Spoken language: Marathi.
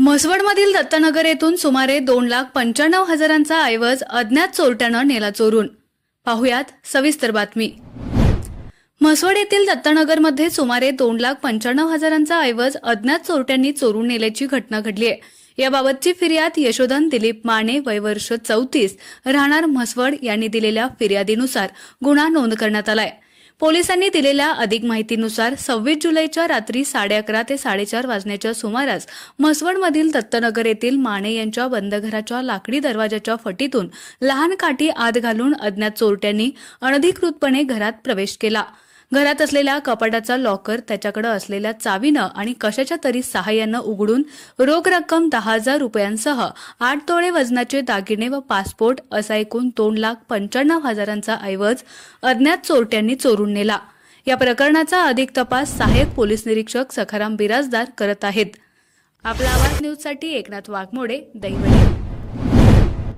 म्हसवडमधील दत्तनगर येथून सुमारे 2,95,000चा ऐवज अज्ञात चोरट्यानं नेला चोरून। पाहुयात सविस्तर बातमी। म्हसवड येथील दत्तनगरमध्ये सुमारे 2,95,000चा ऐवज अज्ञात चोरट्यांनी चोरून नेल्याची घटना घडली आहे। याबाबतची फिर्याद यशोधन दिलीप माने वय वर्ष 34 राहणार म्हसवड यांनी दिलेल्या फिर्यादीनुसार गुन्हा नोंद करण्यात आलाय। पोलिसांनी दिलेल्या अधिक माहितीनुसार 26 जुलैच्या रात्री 11:30 ते 4:30 वाजण्याच्या सुमारास म्हसवडमधील दत्तनगर येथील माने यांच्या बंद घराच्या लाकडी दरवाजाच्या फटीतून लहान काठी आत घालून अज्ञात चोरट्यांनी अनधिकृतपणे घरात प्रवेश केला। घरात असलेल्या कपाटाचा लॉकर त्याच्याकडे असलेल्या चावीनं आणि कशाच्या तरी सहाय्यानं उघडून रोख रक्कम 10,000 रुपयांसह 8 तोळे वजनाचे दागिने व पासपोर्ट असा एकूण 2,95,000चा ऐवज अज्ञात चोरट्यांनी चोरून नेला। या प्रकरणाचा अधिक तपास सहाय्यक पोलीस निरीक्षक सखाराम बिराजदार करत आहेत। आपला आवाज न्यूजसाठी एकनाथ वाघमोडे, दहिवडी।